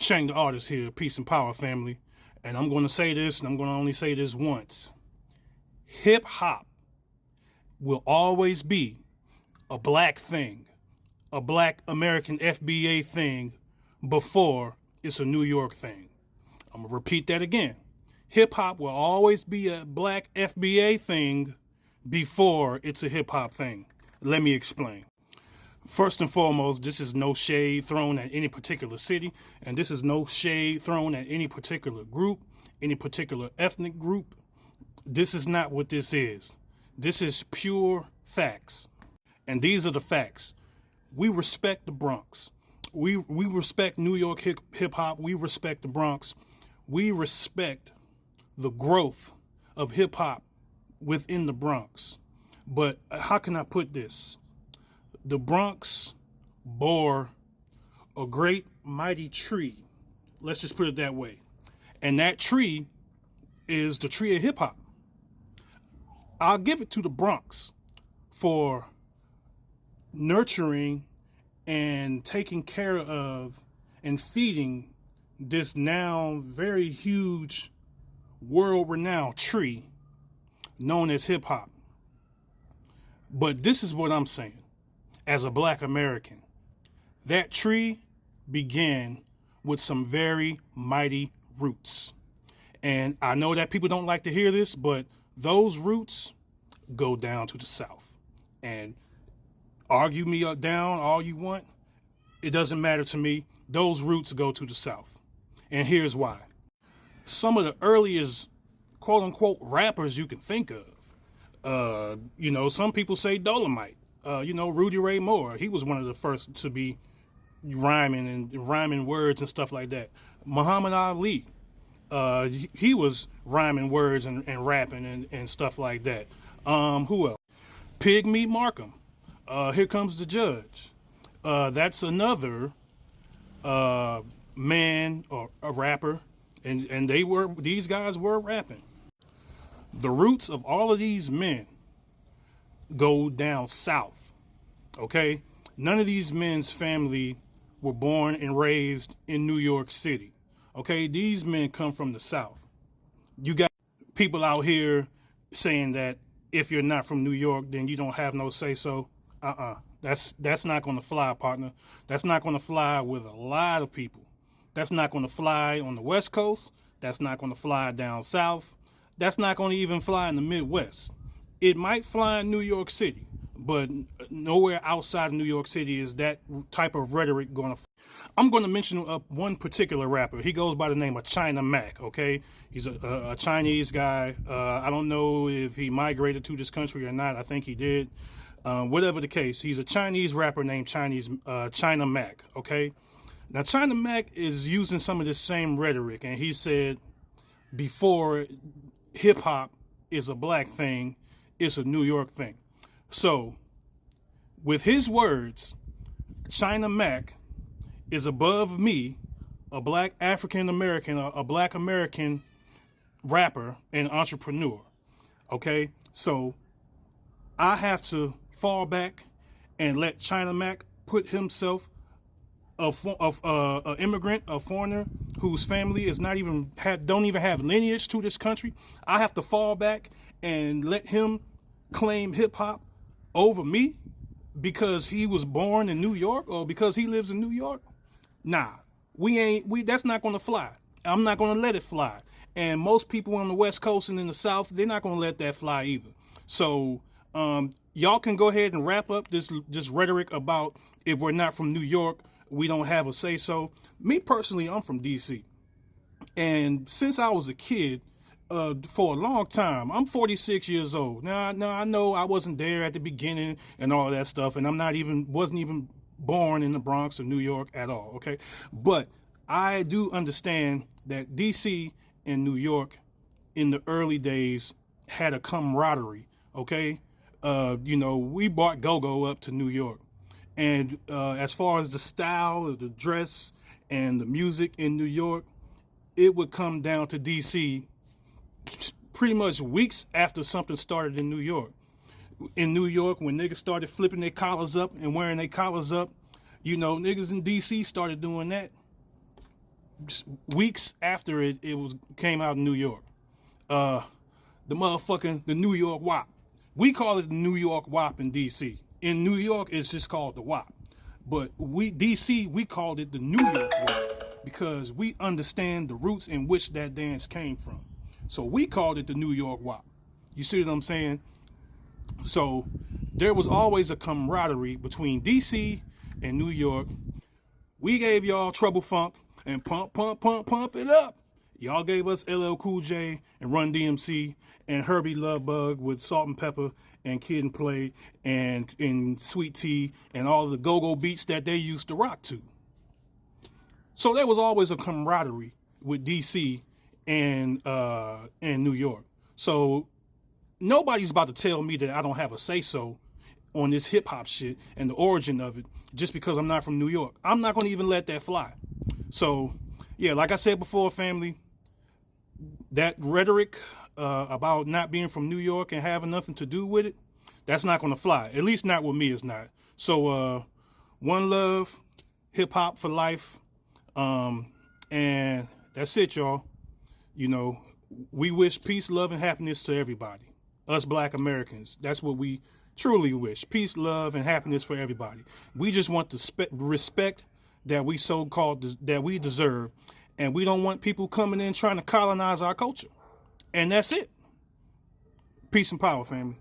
Shang the Artist here, peace and power, family. And I'm going to say this, and I'm going to only say this once. Hip hop will always be a black thing, a black American FBA thing before it's a New York thing. I'm going to repeat that again. Hip hop will always be a black FBA thing before it's a hip hop thing. Let me explain. First and foremost, this is no shade thrown at any particular city, and this is no shade thrown at any particular group, any particular ethnic group. This is not what this is. This is pure facts. And these are the facts. We respect the Bronx. We respect New York hip hop. We respect the Bronx. We respect the growth of hip hop within the Bronx. But how can I put this? The Bronx bore a great mighty tree. Let's just put it that way. And that tree is the tree of hip hop. I'll give it to the Bronx for nurturing and taking care of and feeding this now very huge world-renowned tree known as hip hop. But this is what I'm saying. As a black American, that tree began with some very mighty roots. And I know that people don't like to hear this, but those roots go down to the South. And argue me down all you want, it doesn't matter to me. Those roots go to the South. And here's why. Some of the earliest quote unquote rappers you can think of, some people say Dolomite. Rudy Ray Moore, he was one of the first to be rhyming words and stuff like that. Muhammad Ali, he was rhyming words and rapping and stuff like that. Who else? Pigmeat Markham, Here Comes the Judge. That's another man or a rapper, and these guys were rapping. The roots of all of these men go down south, okay? None of these men's family were born and raised in New York City, okay? These men come from the South. You got people out here saying that if you're not from New York, then you don't have no say-so. That's not going to fly, partner. That's not going to fly with a lot of people. That's not going to fly on the West Coast. That's not going to fly down south. That's not going to even fly in the Midwest. It might fly in New York City, but nowhere outside of New York City is that type of rhetoric going to. I'm going to mention one particular rapper. He goes by the name of China Mac, okay? He's a Chinese guy. I don't know if he migrated to this country or not. I think he did. Whatever the case, he's a Chinese rapper named China Mac, okay? Now, China Mac is using some of this same rhetoric, and he said before hip-hop is a black thing, it's a New York thing. So, with his words, China Mac is above me, a black African American, a black American rapper and entrepreneur. Okay? So, I have to fall back and let China Mac put himself, a immigrant, a foreigner whose family is don't even have lineage to this country. I have to fall back and let him claim hip hop over me because he was born in New York or because he lives in New York. Nah, that's not going to fly. I'm not going to let it fly. And most people on the West Coast and in the South, they're not going to let that fly either. So, y'all can go ahead and wrap up this rhetoric about if we're not from New York, we don't have a say-so. Me personally, I'm from D.C. And since I was a kid, for a long time, I'm 46 years old. Now, I know I wasn't there at the beginning and all that stuff, and wasn't even born in the Bronx or New York at all, okay? But I do understand that D.C. and New York in the early days had a camaraderie, okay? We brought go-go up to New York. And as far as the style of the dress and the music in New York, it would come down to D.C. pretty much weeks after something started in New York. In New York, when niggas started flipping their collars up and wearing their collars up, niggas in D.C. started doing that. weeks after it was came out in New York. The New York WAP. We call it the New York WAP in DC. In New York, it's just called the WAP. But DC, we called it the New York WAP because we understand the roots in which that dance came from. So we called it the New York WAP. You see what I'm saying? So there was always a camaraderie between DC and New York. We gave y'all Trouble Funk and pump it up. Y'all gave us LL Cool J and Run DMC and Herbie Love Bug with Salt and Pepper and Kid and Play and Sweet Tea and all the go-go beats that they used to rock to. So there was always a camaraderie with DC and New York. So nobody's about to tell me that I don't have a say-so on this hip-hop shit and the origin of it just because I'm not from New York. I'm not going to even let that fly. So, yeah, like I said before, family, that rhetoric about not being from New York and having nothing to do with it, that's not going to fly. At least not with me, it's not. So, one love, hip-hop for life, and that's it, y'all. You know, we wish peace, love, and happiness to everybody. Us Black Americans, that's what we truly wish. Peace, love, and happiness for everybody. We just want the respect that we that we deserve, and we don't want people coming in trying to colonize our culture. And that's it. Peace and power, family.